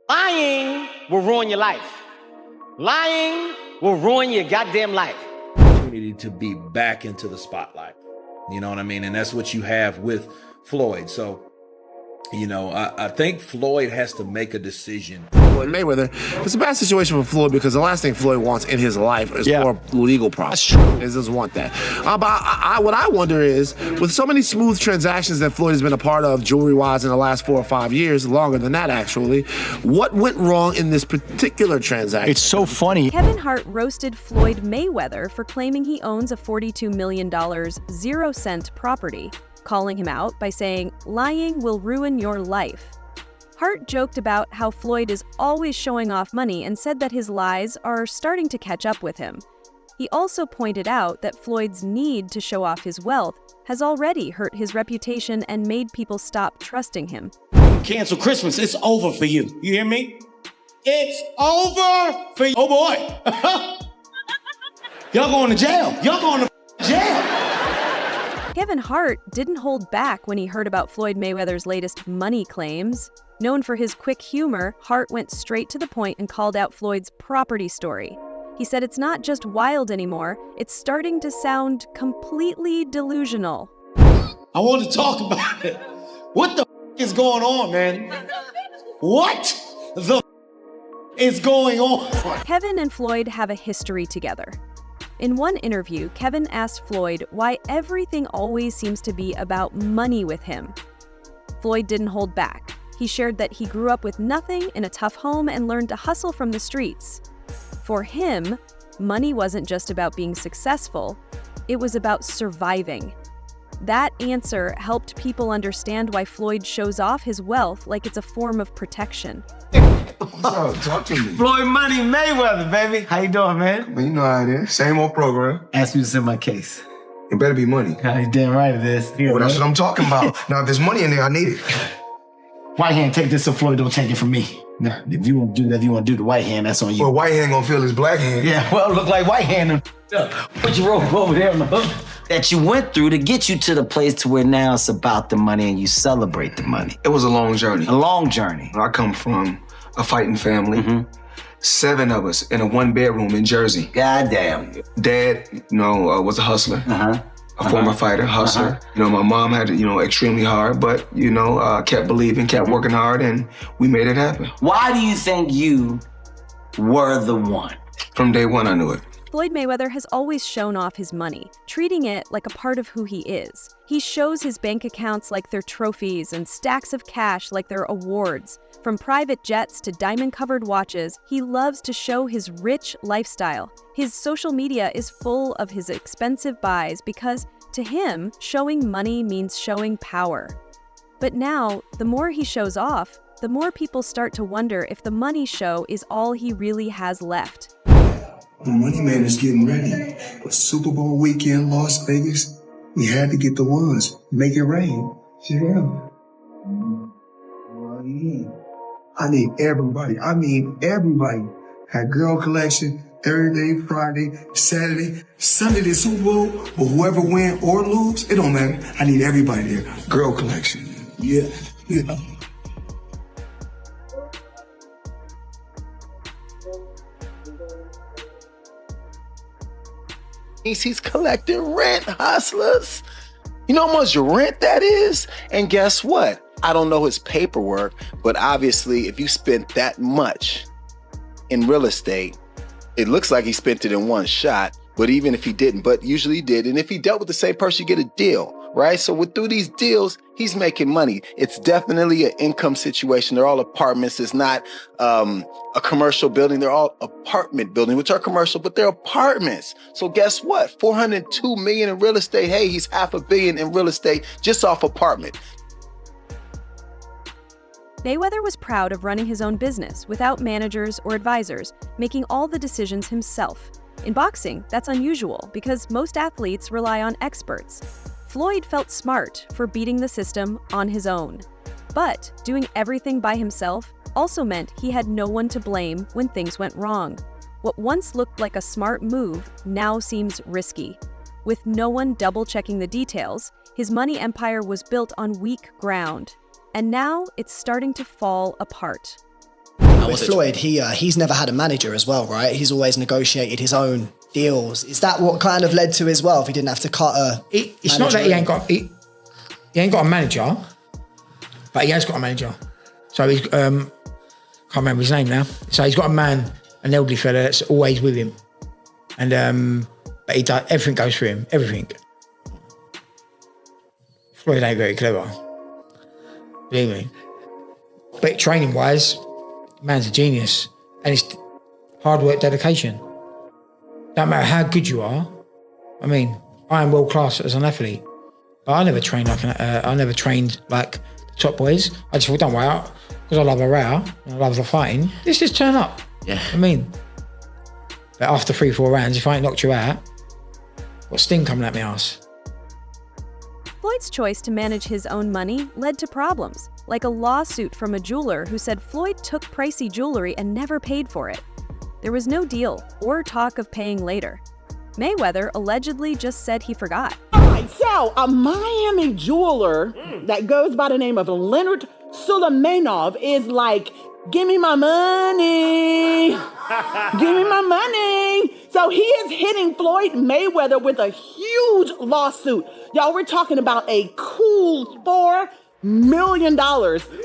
Lying will ruin your life. Lying will ruin your goddamn life. Opportunity to be back into the spotlight. You know what I mean? And that's what you have with Floyd. So, I think Floyd has to make a decision. Floyd Mayweather, it's a bad situation for Floyd because the last thing Floyd wants in his life is more legal problems. He doesn't want that. But what I wonder is, with so many smooth transactions that Floyd has been a part of jewelry-wise in the last 4 or 5 years, longer than that actually, what went wrong in this particular transaction? It's so funny. Kevin Hart roasted Floyd Mayweather for claiming he owns a $42 million 0-cent property, calling him out by saying, "Lying will ruin your life." Hart joked about how Floyd is always showing off money and said that his lies are starting to catch up with him. He also pointed out that Floyd's need to show off his wealth has already hurt his reputation and made people stop trusting him. Cancel Christmas. It's over for you. You hear me? It's over for you. Oh boy. Y'all going to jail. Y'all going to jail. Kevin Hart didn't hold back when he heard about Floyd Mayweather's latest money claims. Known for his quick humor, Hart went straight to the point and called out Floyd's property story. He said it's not just wild anymore, it's starting to sound completely delusional. I want to talk about it. What the is going on, man? What the is going on? Kevin and Floyd have a history together. In one interview, Kevin asked Floyd why everything always seems to be about money with him. Floyd didn't hold back. He shared that he grew up with nothing in a tough home and learned to hustle from the streets. For him, money wasn't just about being successful, it was about surviving. That answer helped people understand why Floyd shows off his wealth like it's a form of protection. Bro, talk to me. Floyd Money Mayweather, baby. How you doing, man? Man, you know how it is. Same old program. Ask me to send my case. It better be money. You damn right it is. Here, Well, that's what I'm talking about. Now, if there's money in there, I need it. White hand, take this so Floyd don't take it from me. Now, if you want to do that, if you want to do the white hand, that's on you. Well, white hand gonna feel his black hand. Yeah, well, look like white hand. Put your rope over there on the hook. That you went through to get you to the place to where now it's about the money and you celebrate the money. It was a long journey. A long journey. I come from a fighting family. 7 of us in a 1-bedroom in Jersey. Goddamn. Dad, was a hustler. A former fighter, hustler. My mom had it, extremely hard, but, kept believing, kept working hard, and we made it happen. Why do you think you were the one? From day one, I knew it. Floyd Mayweather has always shown off his money, treating it like a part of who he is. He shows his bank accounts like they're trophies and stacks of cash like they're awards. From private jets to diamond-covered watches, he loves to show his rich lifestyle. His social media is full of his expensive buys because, to him, showing money means showing power. But now, the more he shows off, the more people start to wonder if the money show is all he really has left. The Money Man is getting ready for Super Bowl weekend, Las Vegas. We had to get the ones, make it rain. Yeah. I need everybody. I mean everybody. Had girl collection Thursday, Friday, Saturday, Sunday the Super Bowl. But whoever win or lose, it don't matter. I need everybody there. Girl collection. Yeah. He's collecting rent, hustlers. You know how much rent that is? And guess what? I don't know his paperwork, but obviously if you spent that much in real estate, it looks like he spent it in one shot, but even if he didn't, but usually he did. And if he dealt with the same person, you get a deal, right? So through these deals, he's making money. It's definitely an income situation. They're all apartments. It's not a commercial building. They're all apartment buildings, which are commercial, but they're apartments. So guess what? $402 million in real estate. Hey, he's $500 million in real estate just off apartment. Mayweather was proud of running his own business without managers or advisors, making all the decisions himself. In boxing, that's unusual because most athletes rely on experts. Floyd felt smart for beating the system on his own. But doing everything by himself also meant he had no one to blame when things went wrong. What once looked like a smart move now seems risky. With no one double-checking the details, his money empire was built on weak ground. And now it's starting to fall apart. I with Floyd, he's never had a manager as well, right? He's always negotiated his own deals. Is that what kind of led to as well? If he didn't have to cut a it's not that he ain't got a manager, but he has got a manager. So he's can't remember his name now. So he's got a man, an elderly fella that's always with him, and but he does everything goes through him, everything. Floyd ain't very clever, believe me. But training wise, man's a genius, and it's hard work, dedication. Don't matter how good you are. I mean, I am world class as an athlete, but I never trained like the top boys. I just thought, don't worry, because I love a row and I love the fighting. Let's just turn up. Yeah. I mean, but after 3-4 rounds, if I ain't knocked you out, what sting coming at my ass? Floyd's choice to manage his own money led to problems, like a lawsuit from a jeweler who said Floyd took pricey jewelry and never paid for it. There was no deal or talk of paying later. Mayweather allegedly just said he forgot. All right, so a Miami jeweler that goes by the name of Leonard Sulaimanoff is like, give me my money. Give me my money. So he is hitting Floyd Mayweather with a huge lawsuit. Y'all, we're talking about a cool $4 million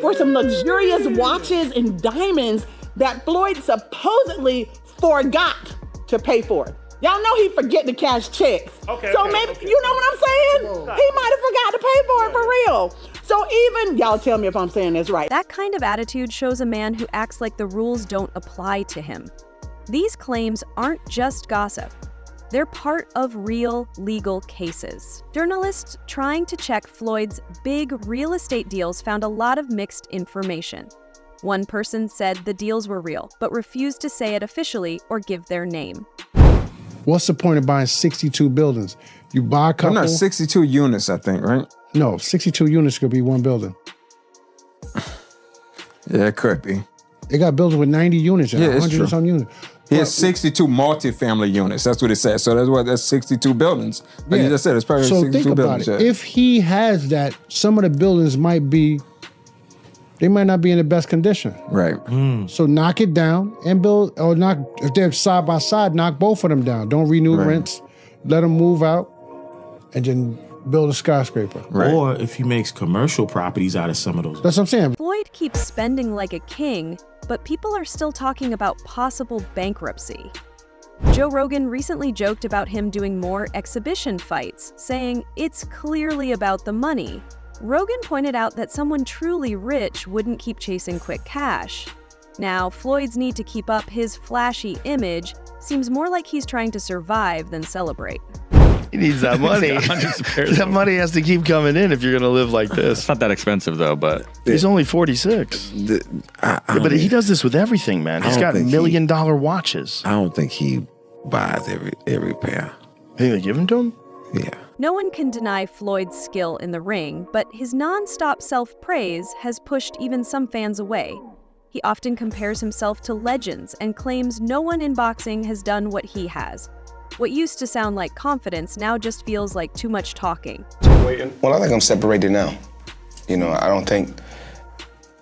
for some luxurious watches and diamonds that Floyd supposedly forgot to pay for. Y'all know he forget to cash checks. So maybe, you know what I'm saying? He might have forgot to pay for it for real. So even, y'all tell me if I'm saying this right. That kind of attitude shows a man who acts like the rules don't apply to him. These claims aren't just gossip. They're part of real legal cases. Journalists trying to check Floyd's big real estate deals found a lot of mixed information. One person said the deals were real, but refused to say it officially or give their name. What's the point of buying 62 buildings? You buy a couple. No, 62 units, I think, right? No, 62 units could be one building. Yeah, it could be. They got buildings with 90 units and 100 and some units. He has 62 multifamily units. That's what it says. So that's 62 buildings. Like you just said, it's probably 62 think buildings. About it. If he has that, some of the buildings might not be in the best condition. Right. So knock it down and build, or knock, if they're side by side, knock both of them down. Don't renew rents. Let them move out and then build a skyscraper. Right. Or if he makes commercial properties out of some of those. That's what I'm saying. Floyd keeps spending like a king, but people are still talking about possible bankruptcy. Joe Rogan recently joked about him doing more exhibition fights, saying it's clearly about the money. Rogan pointed out that someone truly rich wouldn't keep chasing quick cash. Now, Floyd's need to keep up his flashy image seems more like he's trying to survive than celebrate. He needs that money. That money has to keep coming in if you're going to live like this. It's not that expensive, though, but... He's only 46. But he does this with everything, man. He's got $1 million watches. I don't think he buys every pair. Think they give them to him? Yeah. No one can deny Floyd's skill in the ring, but his non-stop self-praise has pushed even some fans away. He often compares himself to legends and claims no one in boxing has done what he has. What used to sound like confidence now just feels like too much talking. Well, I think I'm separated now. You know, I don't think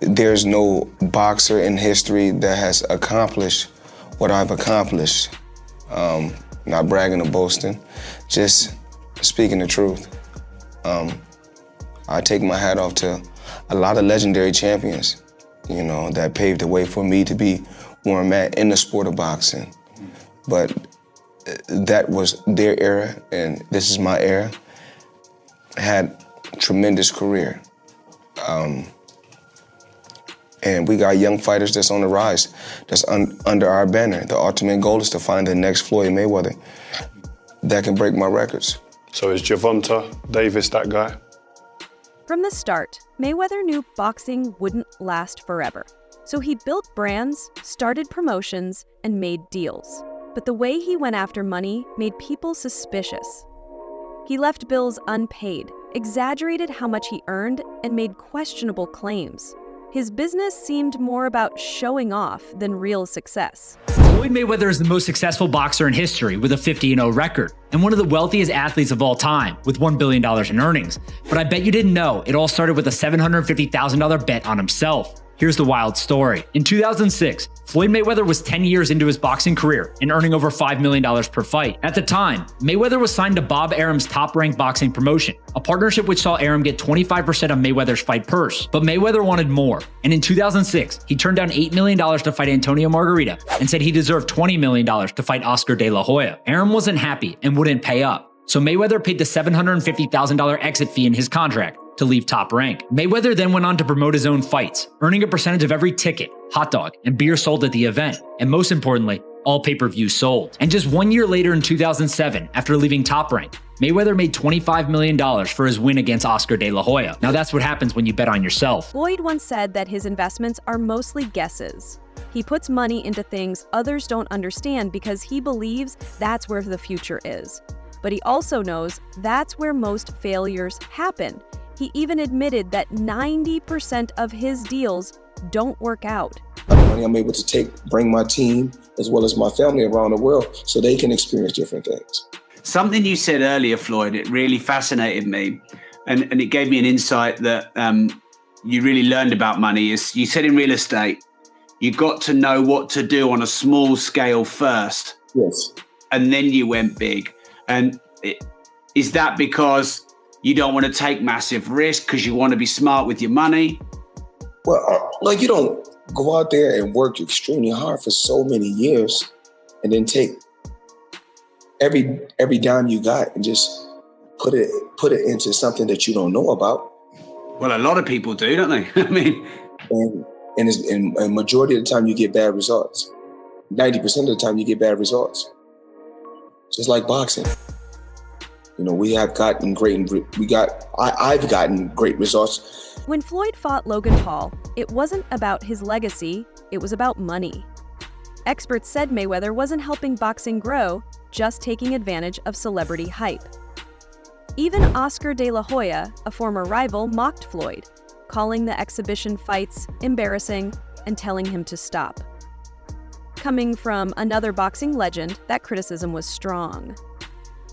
there's no boxer in history that has accomplished what I've accomplished. Not bragging or boasting, just speaking the truth. I take my hat off to a lot of legendary champions, you know, that paved the way for me to be where I'm at in the sport of boxing. But that was their era, and this is my era. Had a tremendous career. And we got young fighters that's on the rise, that's under our banner. The ultimate goal is to find the next Floyd Mayweather that can break my records. So is Gervonta Davis that guy? From the start, Mayweather knew boxing wouldn't last forever. So he built brands, started promotions, and made deals. But the way he went after money made people suspicious. He left bills unpaid, exaggerated how much he earned, and made questionable claims. His business seemed more about showing off than real success. Floyd Mayweather is the most successful boxer in history with a 50-0 record, and one of the wealthiest athletes of all time with $1 billion in earnings. But I bet you didn't know, it all started with a $750,000 bet on himself. Here's the wild story. In 2006, Floyd Mayweather was 10 years into his boxing career and earning over $5 million per fight. At the time, Mayweather was signed to Bob Arum's Top-Rank Boxing promotion, a partnership which saw Arum get 25% of Mayweather's fight purse. But Mayweather wanted more, and in 2006, he turned down $8 million to fight Antonio Margarita and said he deserved $20 million to fight Oscar De La Hoya. Arum wasn't happy and wouldn't pay up, so Mayweather paid the $750,000 exit fee in his contract to leave Top Rank. Mayweather then went on to promote his own fights, earning a percentage of every ticket, hot dog, and beer sold at the event, and most importantly, all pay-per-views sold. And just 1 year later in 2007, after leaving Top Rank, Mayweather made $25 million for his win against Oscar De La Hoya. Now that's what happens when you bet on yourself. Floyd once said that his investments are mostly guesses. He puts money into things others don't understand because he believes that's where the future is. But he also knows that's where most failures happen. He even admitted that 90% of his deals don't work out. I'm able to bring my team as well as my family around the world so they can experience different things. Something you said earlier, Floyd, it really fascinated me. And it gave me an insight that you really learned about money. Is you said in real estate, you got to know what to do on a small scale first. Yes. And then you went big. And is that because you don't want to take massive risk because you want to be smart with your money? Well, like you don't go out there and work extremely hard for so many years and then take every dime you got and just put it into something that you don't know about. Well, a lot of people do, don't they? I mean, and majority of the time you get bad results. 90% of the time you get bad results. Just like boxing. You know, I've gotten great results. When Floyd fought Logan Paul, it wasn't about his legacy, it was about money. Experts said Mayweather wasn't helping boxing grow, just taking advantage of celebrity hype. Even Oscar De La Hoya, a former rival, mocked Floyd, calling the exhibition fights embarrassing and telling him to stop. Coming from another boxing legend, that criticism was strong.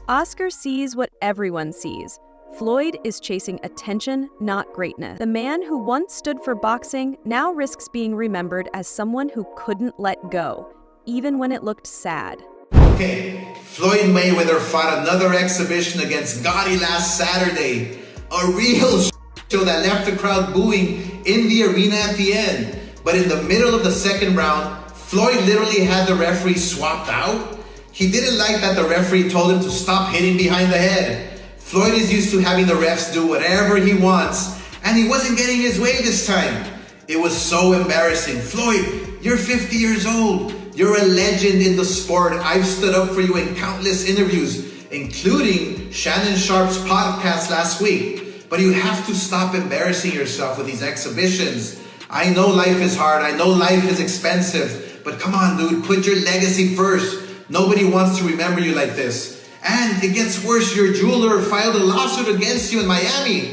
Oscar sees what everyone sees. Floyd is chasing attention, not greatness. The man who once stood for boxing now risks being remembered as someone who couldn't let go, even when it looked sad. Okay, Floyd Mayweather fought another exhibition against Gotti last Saturday. A real show that left the crowd booing in the arena at the end. But in the middle of the second round, Floyd literally had the referee swapped out. He didn't like that the referee told him to stop hitting behind the head. Floyd is used to having the refs do whatever he wants, and he wasn't getting his way this time. It was so embarrassing. Floyd, you're 50 years old. You're a legend in the sport. I've stood up for you in countless interviews, including Shannon Sharp's podcast last week. But you have to stop embarrassing yourself with these exhibitions. I know life is hard. I know life is expensive. But come on, dude, put your legacy first. Nobody wants to remember you like this. And it gets worse. Your jeweler filed a lawsuit against you in Miami.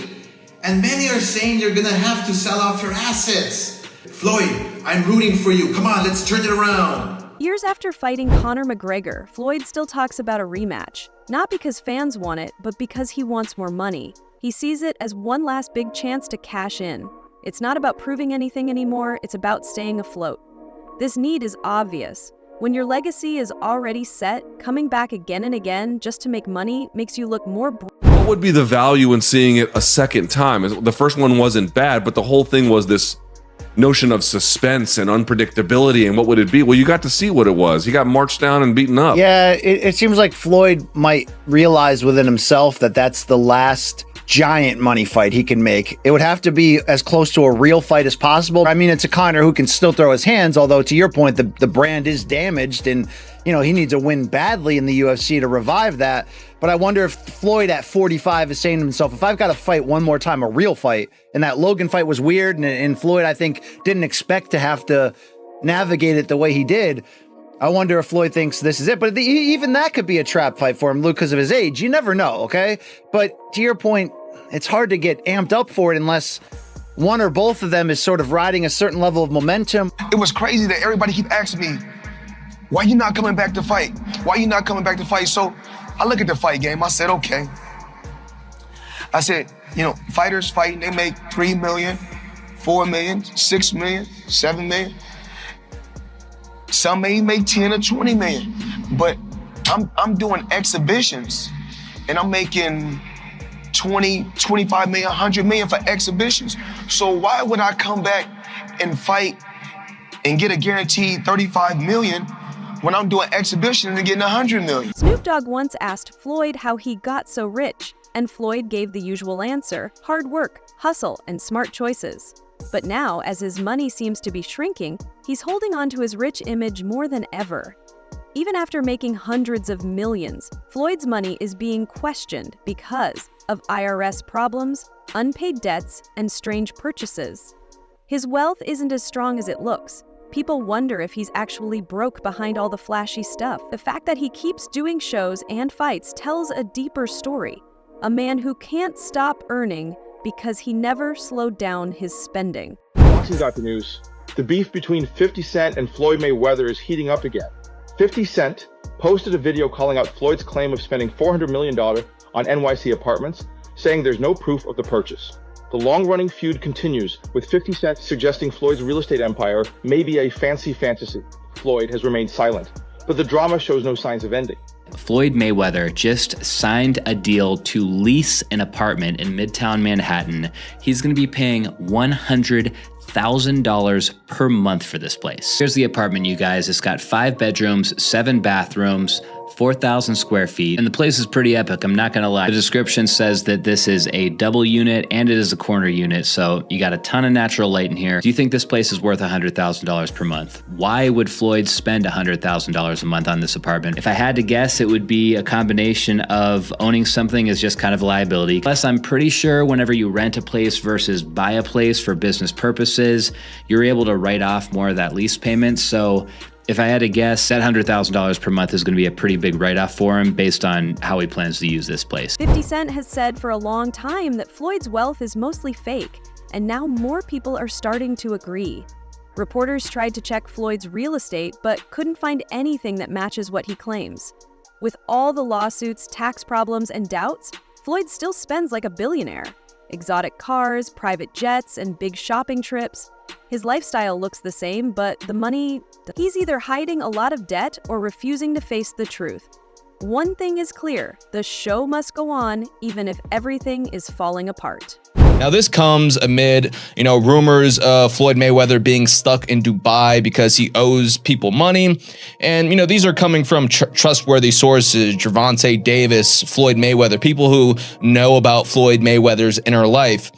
And many are saying you're gonna have to sell off your assets. Floyd, I'm rooting for you. Come on, let's turn it around. Years after fighting Conor McGregor, Floyd still talks about a rematch. Not because fans want it, but because he wants more money. He sees it as one last big chance to cash in. It's not about proving anything anymore, it's about staying afloat. This need is obvious. When your legacy is already set, coming back again and again just to make money makes you look more What would be the value in seeing it a second time? The first one wasn't bad, but the whole thing was this notion of suspense and unpredictability, and what would it be? Well, you got to see what it was. He got marched down and beaten up. Yeah, it seems like Floyd might realize within himself that that's the last giant money fight he can make. It would have to be as close to a real fight as possible. I mean, it's a Conor who can still throw his hands, although to your point, the brand is damaged and, you know, he needs a win badly in the UFC to revive that. But I wonder if Floyd at 45 is saying to himself, if I've got to fight one more time, a real fight, and that Logan fight was weird, and Floyd, I think, didn't expect to have to navigate it the way he did. I wonder if Floyd thinks this is it. But even that could be a trap fight for him, Luke, because of his age. You never know, okay? But to your point, it's hard to get amped up for it unless one or both of them is sort of riding a certain level of momentum. It was crazy that everybody keep asking me, why you not coming back to fight? Why you not coming back to fight? So I look at the fight game. I said, okay. I said, you know, fighters fighting, they make $3 million, $4 million, $6 million, $7 million. Some may make 10 or 20 million. But I'm doing exhibitions and I'm making 20, 25 million, 100 million for exhibitions. So why would I come back and fight and get a guaranteed 35 million when I'm doing exhibitions and getting 100 million? Snoop Dogg once asked Floyd how he got so rich, and Floyd gave the usual answer: hard work, hustle, and smart choices. But now, as his money seems to be shrinking, he's holding on to his rich image more than ever. Even after making hundreds of millions, Floyd's money is being questioned because of IRS problems, unpaid debts, and strange purchases. His wealth isn't as strong as it looks. People wonder if he's actually broke behind all the flashy stuff. The fact that he keeps doing shows and fights tells a deeper story. A man who can't stop earning because he never slowed down his spending. Boxing got the news. The beef between 50 Cent and Floyd Mayweather is heating up again. 50 Cent posted a video calling out Floyd's claim of spending $400 million on NYC apartments, saying there's no proof of the purchase. The long-running feud continues, with 50 Cent suggesting Floyd's real estate empire may be a fancy fantasy. Floyd has remained silent, but the drama shows no signs of ending. Floyd Mayweather just signed a deal to lease an apartment in Midtown Manhattan. He's going to be paying $100,000 per month for this place. Here's the apartment, you guys. It's got 5 bedrooms, 7 bathrooms, 4,000 square feet, and the place is pretty epic, I'm not gonna lie. The description says that this is a double unit and it is a corner unit, so you got a ton of natural light in here. Do you think this place is worth $100,000 per month? Why would Floyd spend $100,000 a month on this apartment? If I had to guess, it would be a combination of owning something is just kind of a liability. Plus, I'm pretty sure whenever you rent a place versus buy a place for business purposes, you're able to write off more of that lease payment. So if I had to guess, that $100,000 per month is going to be a pretty big write-off for him based on how he plans to use this place. 50 Cent has said for a long time that Floyd's wealth is mostly fake, and now more people are starting to agree. Reporters tried to check Floyd's real estate, but couldn't find anything that matches what he claims. With all the lawsuits, tax problems, and doubts, Floyd still spends like a billionaire. Exotic cars, private jets, and big shopping trips. His lifestyle looks the same, but the money... He's either hiding a lot of debt or refusing to face the truth. One thing is clear, the show must go on, even if everything is falling apart. Now this comes amid, rumors of Floyd Mayweather being stuck in Dubai because he owes people money. And, these are coming from trustworthy sources, Gervonta Davis, Floyd Mayweather, people who know about Floyd Mayweather's inner life.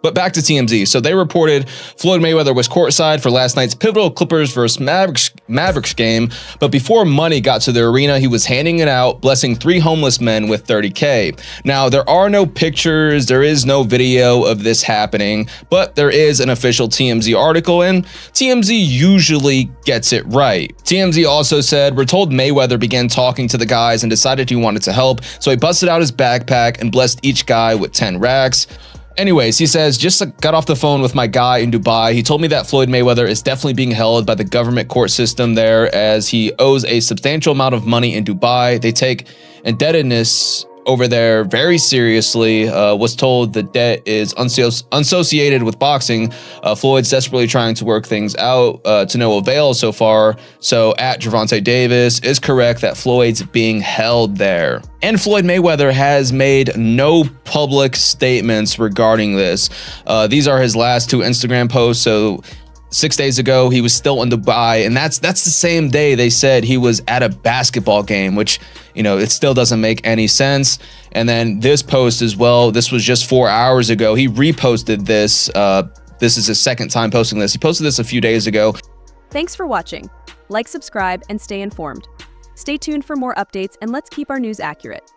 But back to TMZ. So they reported Floyd Mayweather was courtside for last night's pivotal Clippers versus Mavericks game. But before money got to the arena, he was handing it out, blessing 3 homeless men with $30K. Now, there are no pictures. There is no video of this happening, but there is an official TMZ article, and TMZ usually gets it right. TMZ also said, we're told Mayweather began talking to the guys and decided he wanted to help. So he busted out his backpack and blessed each guy with 10 racks. Anyways, he says, just got off the phone with my guy in Dubai. He told me that Floyd Mayweather is definitely being held by the government court system there as he owes a substantial amount of money in Dubai. They take indebtedness over there very seriously. Was told the debt is unassociated with boxing. Floyd's desperately trying to work things out to no avail so far. So at Gervonta Davis is correct that Floyd's being held there. And Floyd Mayweather has made no public statements regarding this. These are his last 2 Instagram posts. So 6 days ago, he was still in Dubai, and that's the same day they said he was at a basketball game, which, it still doesn't make any sense. And then this post as well, this was just 4 hours ago. He reposted this. This is his second time posting this. He posted this a few days ago. Thanks for watching. Like, subscribe, and stay informed. Stay tuned for more updates, and let's keep our news accurate.